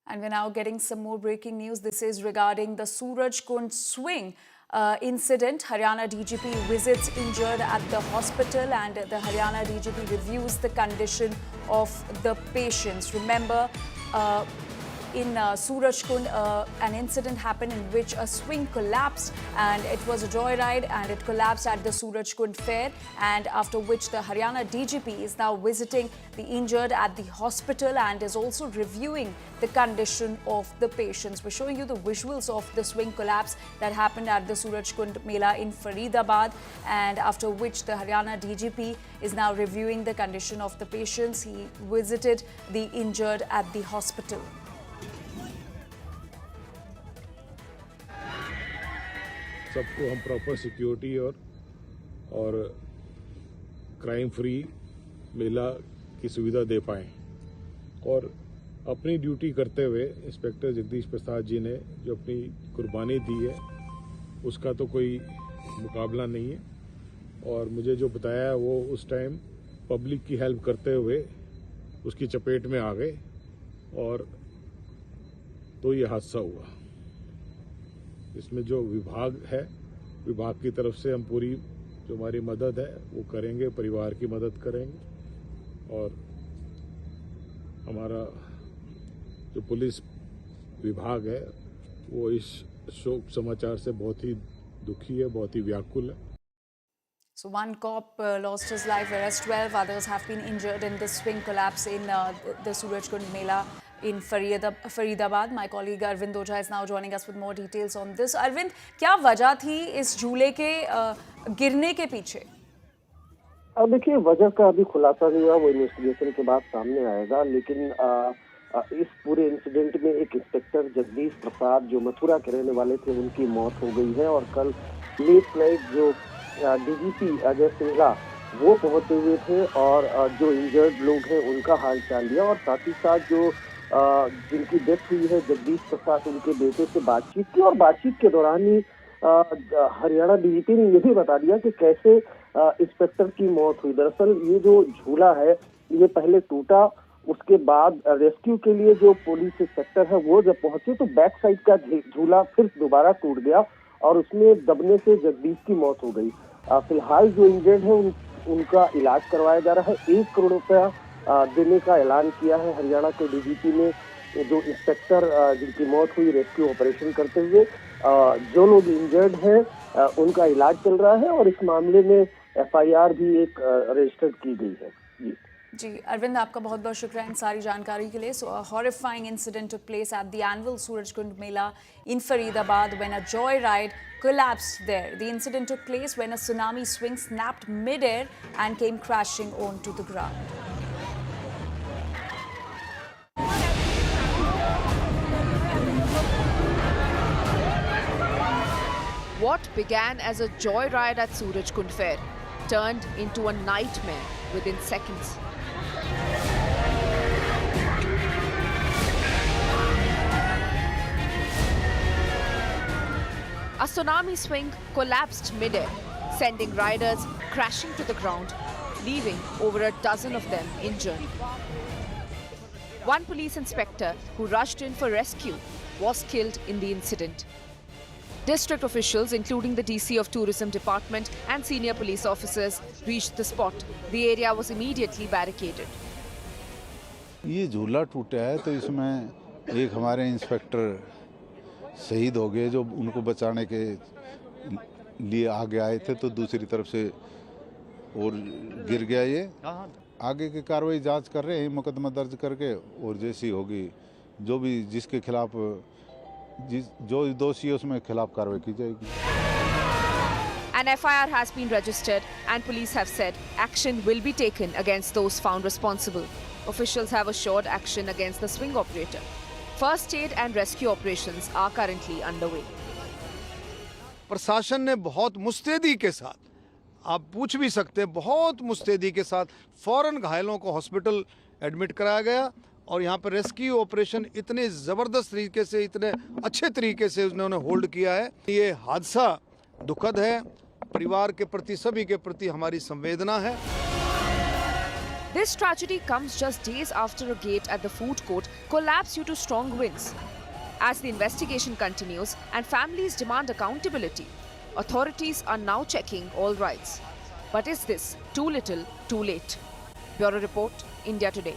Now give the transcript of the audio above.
And we're now getting some more breaking news. This is regarding the Surajkund swing incident. Haryana DGP visits injured at the hospital, and the Haryana DGP reviews the condition of the patients. Remember, in Surajkund, an incident happened in which a swing collapsed, and it was a joyride, and it collapsed at the Surajkund fair, and after which the Haryana DGP is now visiting the injured at the hospital and is also reviewing the condition of the patients. We're showing you the visuals of the swing collapse that happened at the Surajkund Mela in Faridabad, and after which the Haryana DGP is now reviewing the condition of the patients. He visited the injured at the hospital. सबको हम proper security और crime free मेला की सुविधा दे पाएं, और अपनी duty करते हुए इंस्पेक्टर जगदीश प्रसाद जी ने जो अपनी कुर्बानी दी है उसका तो कोई मुकाबला नहीं है। और मुझे जो बताया वो उस टाइम पब्लिक की हेल्प करते हुए उसकी चपेट में आ गए और तो ये हादसा हुआ। इसमें जो विभाग है, विभाग की तरफ से हम पूरी जो हमारी मदद है वो करेंगे, परिवार की मदद करेंगे, और हमारा जो पुलिस विभाग है वो इस शोक समाचार से बहुत ही दुखी है, बहुत ही व्याकुल है। So one cop lost his life, whereas 12 others have been injured in this swing collapse in the Surajkund Mela in Faridabad. My colleague Arvind Oja is now joining us with more details on this. Arvind, क्या वजह थी इस झूले के गिरने के पीछे? अब देखिए, वजह का अभी खुलासा नहीं हुआ, वो इन्वेस्टिगेशन के बाद सामने आएगा। लेकिन इस पूरे इंसिडेंट में एक इंस्पेक्टर जगदीश प्रसाद जो मथुरा के रहने वाले थे उनकी मौत हो गई है, और कल लेट नाइट जो डीजीपी अजय सिंघला वो पहुंचे हुए थे और जो इंजर्ड लोग हैं उनका हाल चाल लिया, और साथ ही साथ जो जिनकी डेथ हुई है जगदीश प्रसाद उनके बेटे से बातचीत की, और बातचीत के दौरान ही हरियाणा डीजीपी ने ये भी बता दिया कि कैसे इंस्पेक्टर की मौत हुई। दरअसल ये जो झूला है ये पहले टूटा, उसके बाद रेस्क्यू के लिए जो पुलिस इंस्पेक्टर है वो जब पहुंचे तो बैक साइड का झूला फिर दोबारा टूट गया और उसमें दबने से जगदीश की मौत हो गई। फिलहाल जो इंजर्ड है उनका इलाज करवाया जा रहा है। 1 करोड़ रुपया देने का ऐलान किया है हरियाणा के डीजीपी ने। जो इंस्पेक्टर जिनकी मौत हुई रेस्क्यू ऑपरेशन करते हुए, जो लोग इंजर्ड हैं उनका इलाज चल रहा है, और इस मामले में एफआईआर भी एक रजिस्टर्ड की गई है। जी अरविंद, आपका बहुत बहुत शुक्रिया इन सारी जानकारी के लिए। So a horrifying incident took place at the annual Surajkund Mela in Faridabad when a joyride collapsed there. The incident took place when a tsunami swing snapped mid-air and came crashing onto the ground. What began as a joyride at Surajkund Fair turned into a nightmare within seconds. A tsunami swing collapsed mid-air, sending riders crashing to the ground, leaving over a dozen of them injured. One police inspector who rushed in for rescue was killed in the incident. District officials, including the DC of Tourism Department and senior police officers, reached the spot. The area was immediately barricaded. ये झूला टूटा है तो इसमें एक हमारे inspector शहीद हो गए जो उनको बचाने के लिए आगे आए थे, तो दूसरी तरफ से और गिर गया। ये आगे की कार्रवाई जांच कर रहे हैं मुकदमा दर्ज करके, और जैसी होगी जो भी जिसके खिलाफ जो दोषी है उसमें खिलाफ कार्रवाई की जाएगी। An FIR has been registered and police have said action will be taken against those found responsible. Officials have assured action against the swing operator. First aid and rescue operations are currently underway. प्रशासन ने बहुत मुस्तैदी के साथ, आप पूछ भी सकते हैं, बहुत मुस्तैदी के साथ फौरन घायलों को हॉस्पिटल एडमिट कराया गया, और यहाँ पर रेस्क्यू ऑपरेशन इतने ज़बरदस्त तरीके से, इतने अच्छे तरीके से उन्होंने होल्ड किया है। ये हादसा दुखद है, परिवार के प्रति, सभी के प्रति हमारी संवेदना है। This tragedy comes just days after a gate at the food court collapsed due to strong winds. As the investigation continues and families demand accountability, authorities are now checking all rights. But is this too little, too late? Bureau Report, India Today.